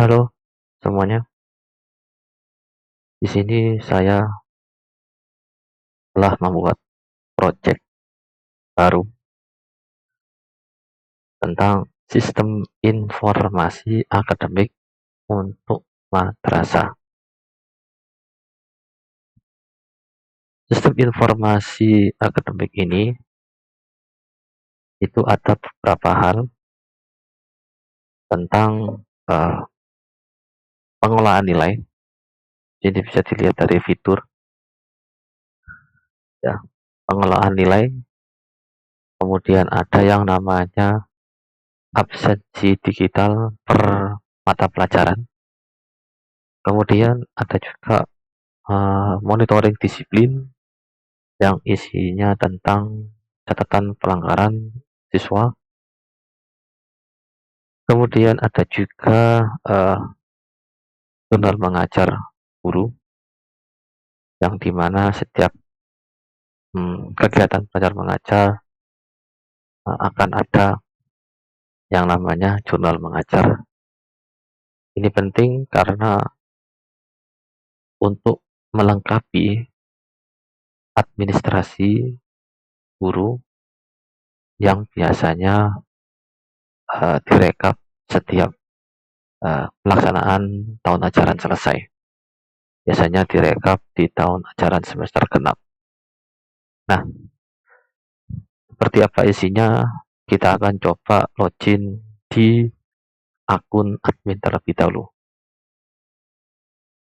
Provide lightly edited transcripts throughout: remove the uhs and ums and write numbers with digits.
Halo semuanya, di sini saya telah membuat proyek baru tentang sistem informasi akademik untuk madrasah. Sistem informasi akademik ini itu ada beberapa hal tentang pengelolaan nilai. Jadi bisa dilihat dari fitur ya, pengelolaan nilai. Kemudian ada yang namanya absensi digital per mata pelajaran. Kemudian ada juga monitoring disiplin yang isinya tentang catatan pelanggaran siswa. Kemudian ada juga jurnal mengajar guru yang dimana setiap kegiatan belajar mengajar akan ada yang namanya jurnal mengajar. Ini penting karena untuk melengkapi administrasi guru yang biasanya direkap setiap pelaksanaan tahun ajaran selesai. Biasanya direkap di tahun ajaran semester genap. Nah, seperti apa isinya? Kita akan coba login di akun admin terlebih dahulu.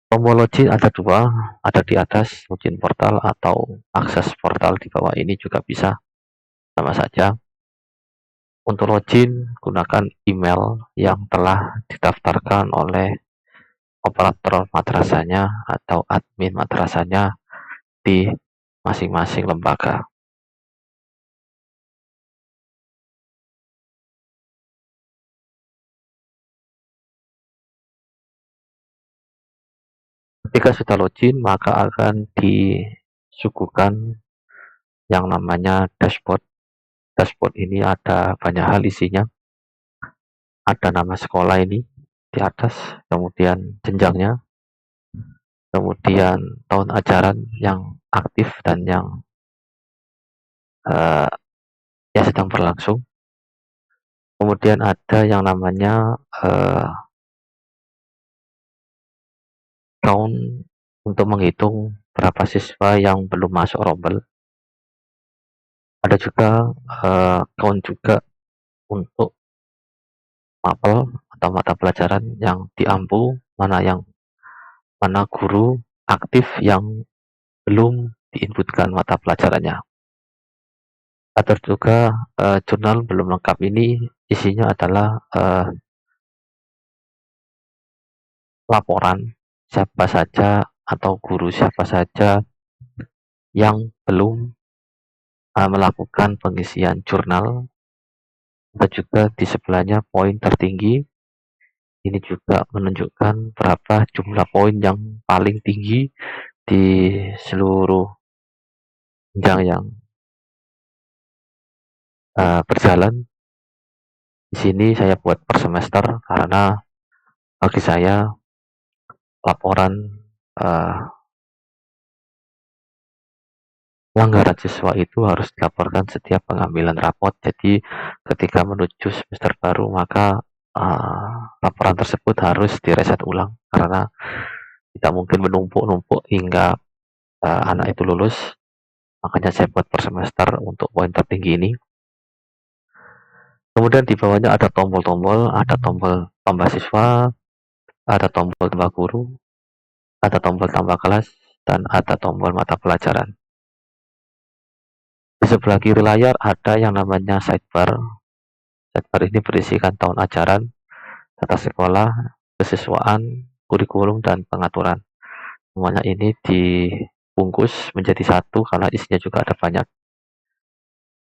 Tombol login ada dua, ada di atas login portal atau akses portal di bawah ini juga bisa, sama saja. Untuk login, gunakan email yang telah didaftarkan oleh operator madrasahnya atau admin madrasahnya di masing-masing lembaga. Ketika sudah login, maka akan disuguhkan yang namanya dashboard. Dashboard ini ada banyak hal isinya. Ada nama sekolah ini di atas, kemudian jenjangnya, kemudian tahun ajaran yang aktif dan yang sedang berlangsung. Kemudian ada yang namanya count untuk menghitung berapa siswa yang belum masuk rombel. Ada juga count juga untuk mapel atau mata pelajaran yang diampu, mana guru aktif yang belum diinputkan mata pelajarannya. Ada juga jurnal belum lengkap ini isinya adalah laporan siapa saja atau guru siapa saja yang belum melakukan pengisian jurnal. Ada juga di sebelahnya poin tertinggi. Ini juga menunjukkan berapa jumlah poin yang paling tinggi di seluruh jenjang yang berjalan. Di sini saya buat per semester karena bagi saya laporan pelanggaran siswa itu harus dilaporkan setiap pengambilan rapot. Jadi ketika menuju semester baru maka laporan tersebut harus direset ulang karena tidak mungkin menumpuk-numpuk hingga anak itu lulus. Makanya saya buat per semester untuk poin tertinggi ini. Kemudian di bawahnya ada tombol-tombol, ada tombol tambah siswa, ada tombol tambah guru, ada tombol tambah kelas, dan ada tombol mata pelajaran. Di sebelah kiri layar ada yang namanya sidebar. Sidebar ini berisikan tahun ajaran, tata sekolah, kesiswaan, kurikulum, dan pengaturan. Semuanya ini dibungkus menjadi satu karena isinya juga ada banyak.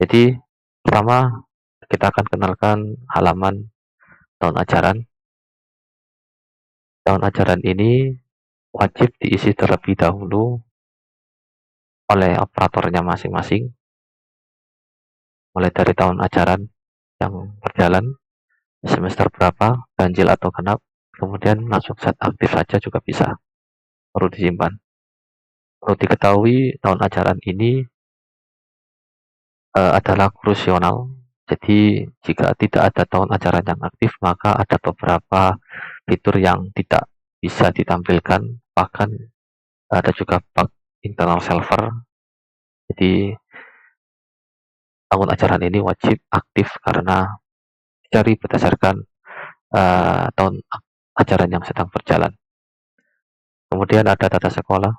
Jadi pertama kita akan kenalkan halaman tahun ajaran. Tahun ajaran ini wajib diisi terlebih dahulu oleh operatornya masing-masing, mulai dari tahun ajaran yang berjalan, semester berapa, ganjil atau genap, kemudian langsung set aktif saja juga bisa, perlu disimpan. Perlu diketahui tahun ajaran ini adalah krusial. Jadi jika tidak ada tahun ajaran yang aktif, maka ada beberapa fitur yang tidak bisa ditampilkan, bahkan ada juga bug internal server. Jadi tahun ajaran ini wajib aktif karena dicari berdasarkan tahun ajaran yang sedang berjalan. Kemudian ada tata sekolah.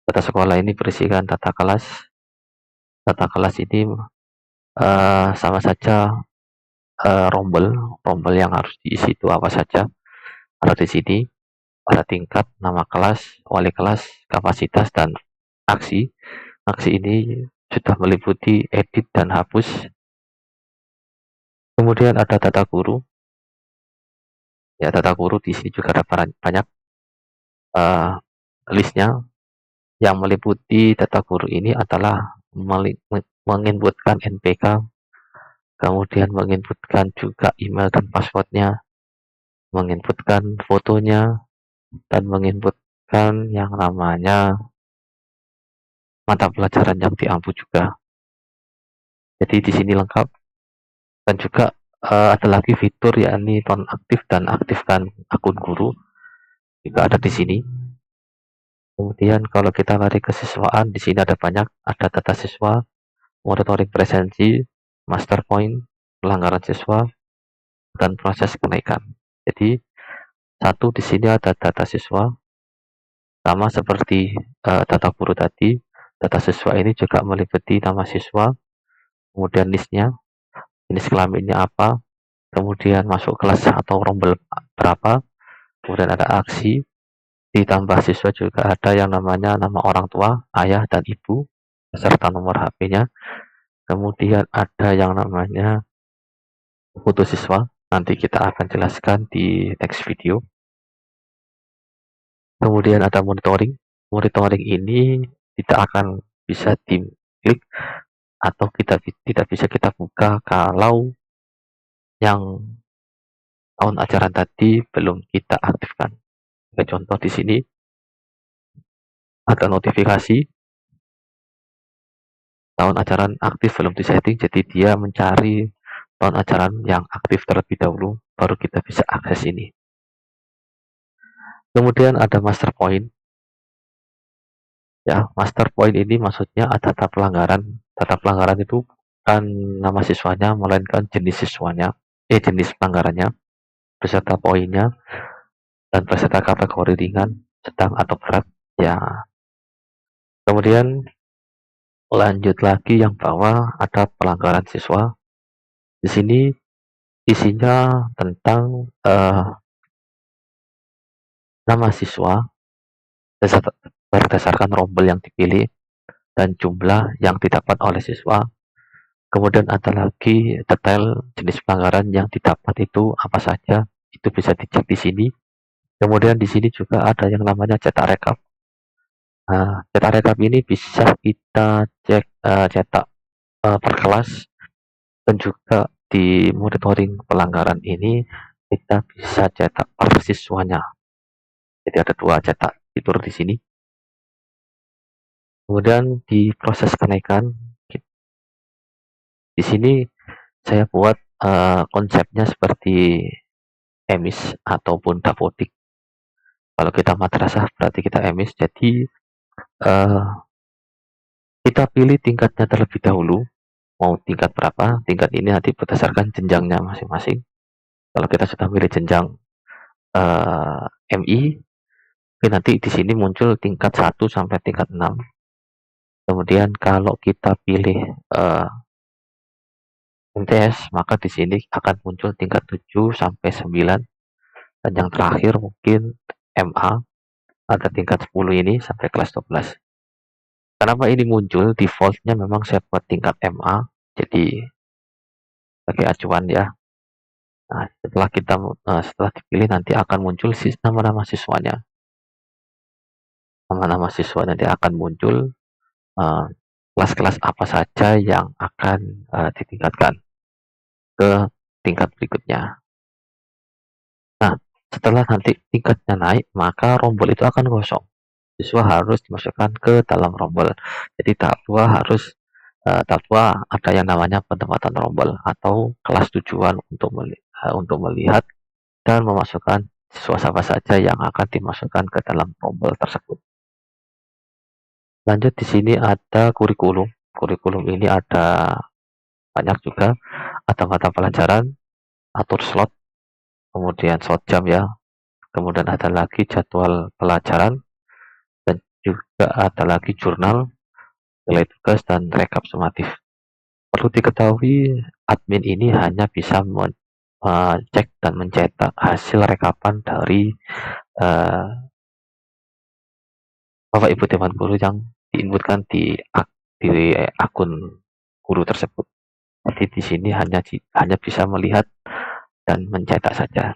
Tata sekolah ini berisikan tata kelas. Tata kelas ini sama saja rombel yang harus diisi itu apa saja. Ada di sini pada tingkat, nama kelas, wali kelas, kapasitas, dan aksi. Aksi ini sudah meliputi edit dan hapus. Kemudian ada data guru. Ya, data guru di sini juga ada banyak listnya. Yang meliputi data guru ini adalah menginputkan NPK, kemudian menginputkan juga email dan passwordnya, menginputkan fotonya, dan menginputkan yang namanya mata pelajaran yang diampu juga. Jadi di sini lengkap. Dan juga ada lagi fitur yakni nonaktif dan aktifkan akun guru juga ada di sini. Kemudian kalau kita lari ke siswaan, di sini ada banyak, ada data siswa, monitoring presensi, master point, pelanggaran siswa, dan proses kenaikan. Jadi satu di sini ada data siswa, sama seperti data guru tadi. Data siswa ini juga meliputi nama siswa, kemudian listnya, jenis kelaminnya apa, kemudian masuk kelas atau rombel berapa, kemudian ada aksi, ditambah siswa juga ada yang namanya nama orang tua, ayah dan ibu, beserta nomor HP-nya, kemudian ada yang namanya foto siswa, nanti kita akan jelaskan di next video. Kemudian ada monitoring. Monitoring ini tidak akan bisa diklik atau tidak bisa kita buka kalau yang tahun ajaran tadi belum kita aktifkan. Sebagai contoh di sini ada notifikasi tahun ajaran aktif belum disetting, jadi dia mencari tahun ajaran yang aktif terlebih dahulu, baru kita bisa akses ini. Kemudian ada master point. Ya, master point ini maksudnya ada data pelanggaran. Data pelanggaran itu bukan nama siswanya, melainkan jenis siswanya, jenis pelanggarannya, beserta poinnya, dan beserta kategori ringan, sedang, atau berat. Ya, kemudian lanjut lagi yang bawah ada pelanggaran siswa. Di sini isinya tentang nama siswa berdasarkan rombel yang dipilih dan jumlah yang didapat oleh siswa. Kemudian ada lagi detail jenis pelanggaran yang didapat itu apa saja, itu bisa dicek di sini. Kemudian di sini juga ada yang namanya cetak rekap. Nah, cetak rekap ini bisa kita cek cetak per kelas, dan juga di monitoring pelanggaran ini kita bisa cetak per siswanya. Jadi ada dua cetak fitur di sini. Kemudian di proses kenaikan, di sini saya buat konsepnya seperti emis ataupun dapodik. Kalau kita madrasah berarti kita emis. Jadi kita pilih tingkatnya terlebih dahulu. Mau tingkat berapa? Tingkat ini nanti berdasarkan jenjangnya masing-masing. Kalau kita sudah pilih jenjang MI, nanti di sini muncul tingkat 1 sampai tingkat 6. Kemudian kalau kita pilih MTS, maka di sini akan muncul tingkat 7 sampai 9. Dan yang terakhir mungkin MA, ada tingkat 10 ini sampai kelas 12. Kenapa ini muncul? Defaultnya memang saya buat tingkat MA, jadi pakai acuan ya. Nah, setelah dipilih nanti akan muncul nama-nama siswanya. Nama-nama siswa nanti akan muncul kelas-kelas apa saja yang akan ditingkatkan ke tingkat berikutnya. Nah, Setelah nanti tingkatnya naik, maka rombel itu akan kosong. Siswa harus dimasukkan ke dalam rombel. Jadi tahap 2 ada yang namanya penempatan rombel atau kelas tujuan untuk melihat dan memasukkan siswa siapa saja yang akan dimasukkan ke dalam rombel tersebut. Lanjut di sini ada kurikulum. Kurikulum ini ada banyak juga, ada mata pelajaran, atur slot, kemudian slot jam ya, kemudian ada lagi jadwal pelajaran, dan juga ada lagi jurnal, nilai tugas, dan rekap sumatif. Perlu diketahui, admin ini hanya bisa cek dan mencetak hasil rekapan dari Bapak Ibu Dewan Guru yang diinputkan di akun guru tersebut. Jadi di sini hanya bisa melihat dan mencetak saja.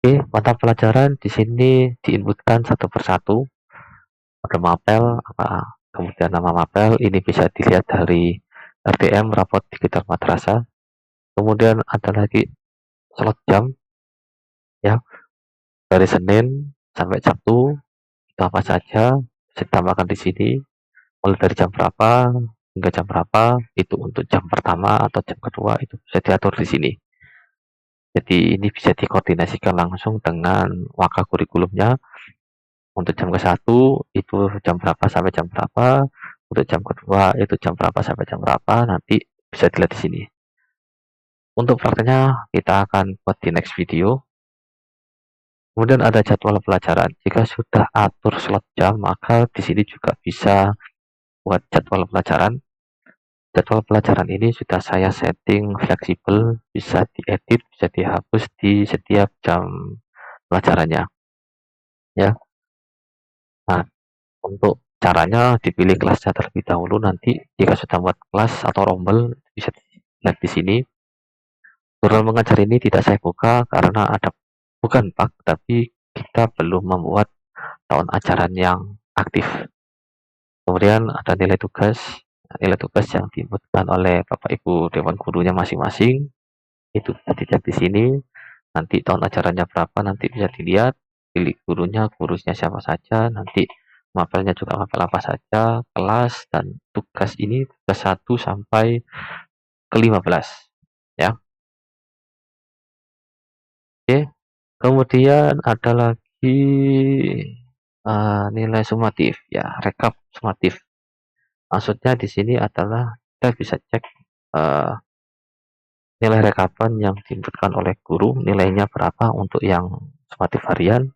Oke, mata pelajaran di sini diinputkan satu persatu. Ada mapel, kemudian nama mapel ini bisa dilihat dari RDM, rapot digital madrasah. Kemudian ada lagi slot jam ya, dari Senin sampai Sabtu itu apa saja bisa ditambahkan di sini, mulai dari jam berapa hingga jam berapa. Itu untuk jam pertama atau jam kedua itu bisa diatur di sini. Jadi ini bisa dikoordinasikan langsung dengan waka kurikulumnya. Untuk jam ke-1 itu jam berapa sampai jam berapa, untuk jam kedua itu jam berapa sampai jam berapa, nanti bisa dilihat di sini. Untuk prakteknya kita akan buat di next video. Kemudian ada jadwal pelajaran. Jika sudah atur slot jam, maka di sini juga bisa buat jadwal pelajaran. Jadwal pelajaran ini sudah saya setting fleksibel, bisa diedit, bisa dihapus di setiap jam pelajarannya. Ya. Nah, untuk caranya dipilih kelasnya terlebih dahulu, nanti jika sudah buat kelas atau rombel bisa dilihat di sini. Jurnal mengajar ini tidak saya buka karena bukan bug, tapi kita belum membuat tahun ajaran yang aktif. Kemudian ada nilai tugas. Nilai tugas yang diinputkan oleh Bapak Ibu Dewan Gurunya masing-masing itu bisa dilihat di sini. Nanti tahun ajarannya berapa nanti bisa dilihat, pilih gurunya siapa saja, nanti mapelnya juga mapel apa saja, kelas, dan tugas ini tugas 1 sampai ke 15 ya. Oke, kemudian ada lagi nilai sumatif ya, rekap sumatif. Maksudnya di sini adalah kita bisa cek nilai rekapan yang diinputkan oleh guru, nilainya berapa untuk yang sumatif harian,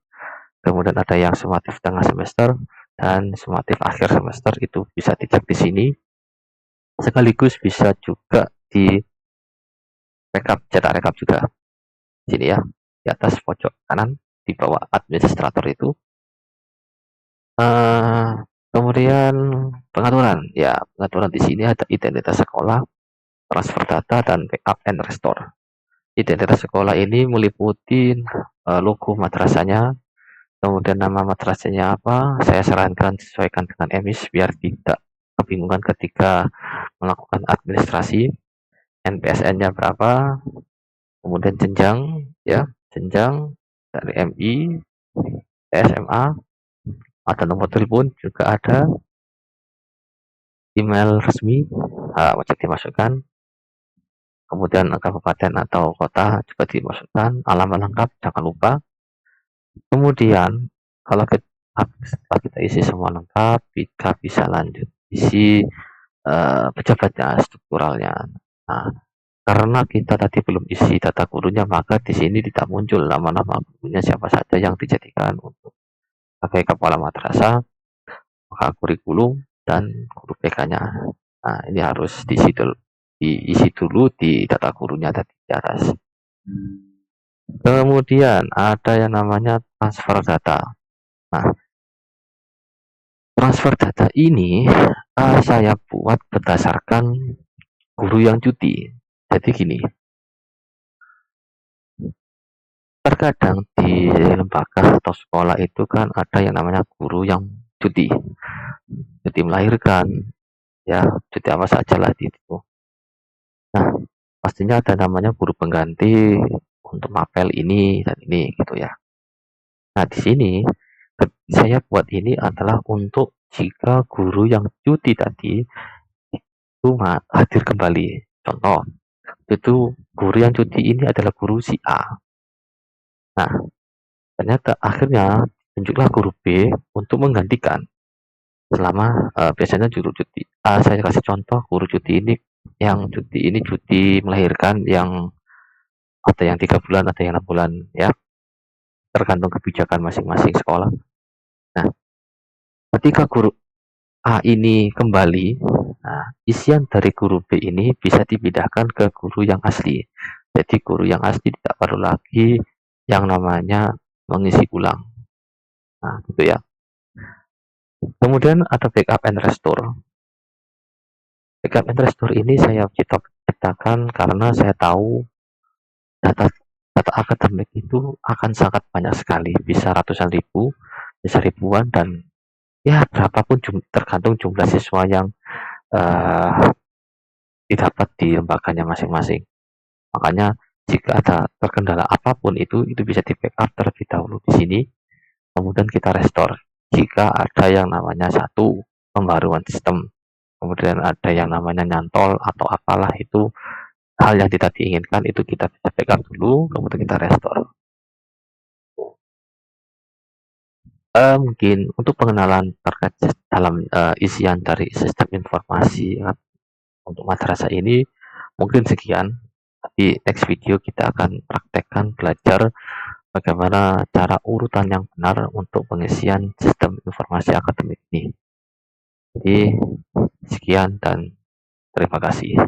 kemudian ada yang sumatif tengah semester dan sumatif akhir semester, itu bisa dicek di sini. Sekaligus bisa juga di cetak rekap juga. Di sini ya, di atas pojok kanan di bawah administrator itu. Kemudian pengaturan. Ya, pengaturan di sini ada identitas sekolah, transfer data, dan backup and restore. Identitas sekolah ini meliputi logo madrasahnya, kemudian nama madrasahnya apa, saya sarankan sesuaikan dengan emis biar tidak kebingungan ketika melakukan administrasi. NPSN-nya berapa, kemudian jenjang ya, jenjang dari MI, SMA, ada nomor telepon juga ada, email resmi wajib dimasukkan, kemudian kabupaten atau kota juga dimasukkan, alamat lengkap jangan lupa. Kemudian kalau setelah kita isi semua lengkap, kita bisa lanjut isi pejabatnya, strukturalnya. Nah, karena kita tadi belum isi data gurunya, maka di sini tidak muncul nama-nama gurunya siapa saja yang dijadikan untuk sebagai kepala madrasah, maka kurikulum, dan guru PK-nya. Nah, ini harus diisi dulu di data gurunya tadi di atas. Kemudian ada yang namanya transfer data. Nah, transfer data ini saya buat berdasarkan guru yang cuti. Jadi gini, terkadang di lembaga atau sekolah itu kan ada yang namanya guru yang cuti melahirkan, ya cuti apa saja lah itu. Nah, pastinya ada namanya guru pengganti, untuk mapel ini dan ini gitu ya. Nah, di sini saya buat ini adalah untuk jika guru yang cuti tadi itu hadir kembali. Contoh, itu guru yang cuti ini adalah guru si A. Nah, ternyata akhirnya tunjuklah guru B untuk menggantikan selama biasanya guru cuti A, saya kasih contoh guru cuti ini cuti melahirkan, yang ada yang 3 bulan, ada yang 6 bulan ya, tergantung kebijakan masing-masing sekolah. Nah, ketika guru A ini kembali, nah, isian dari guru B ini bisa dipindahkan ke guru yang asli. Jadi guru yang asli tidak perlu lagi yang namanya mengisi ulang. Nah, gitu ya. Kemudian ada backup and restore. Backup and restore ini saya ciptakan karena saya tahu data data akademik itu akan sangat banyak sekali, bisa ratusan ribu, bisa ribuan, dan ya berapapun tergantung jumlah siswa yang didapat di lembaganya masing-masing. Makanya jika ada terkendala apapun itu bisa di backup terlebih dahulu di sini, kemudian kita restore. Jika ada yang namanya satu pembaruan sistem, kemudian ada yang namanya nyantol atau apalah, itu hal yang tidak diinginkan, itu kita bisa backup dulu, kemudian kita restore. Mungkin untuk pengenalan terkait dalam isian dari sistem informasi untuk madrasah ini mungkin sekian. Di next video kita akan praktekkan belajar bagaimana cara urutan yang benar untuk pengisian sistem informasi akademik ini. Jadi sekian dan terima kasih.